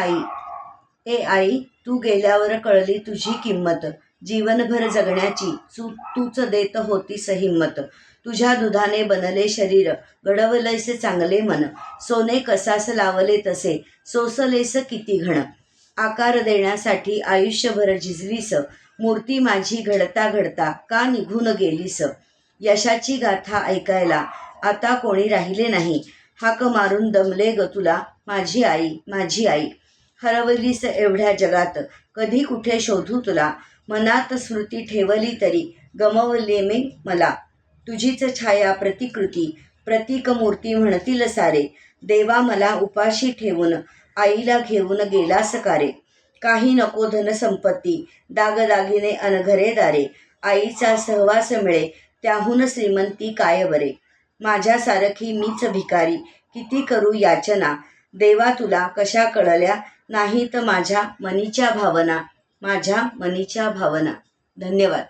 आई. ए आई, तू गेल्यावर कळली तुझी किंमत, जीवनभर जगण्याची तूच देत होतीस हिंमत. तुझ्या दुधाने बनले शरीर, घडवलेस चांगले मन, सोने कसास लावले तसे, सोसलेस किती घण. आकार देण्यासाठी आयुष्यभर झिजलीस, मूर्ती माझी घडता घडता का निघून गेलीस. यशाची गाथा ऐकायला आता कोणी राहिले नाही, हाक मारून दमले ग तुला माझी आई, माझी आई. हरवलीस एवढ्या जगात, कधी कुठे शोधू तुला, मनात स्मृती ठेवली तरी गमवले मी मला. तुझीच छाया प्रतिकृती, प्रतीक मूर्ती म्हणतील सारे, देवा मला उपाशी ठेवून आईला घेऊन गेलास कारे. काही नको धन संपत्ती, दागदागिने अनघरे दारे, आईचा सहवास मिळे त्याहून श्रीमंती काय बरे. माझ्यासारखी मीच भिकारी, किती करू याचना, देवा तुला कशा कळल्या नाहीत माझ्या मनीच्या भावना, माझ्या मनीच्या भावना. धन्यवाद.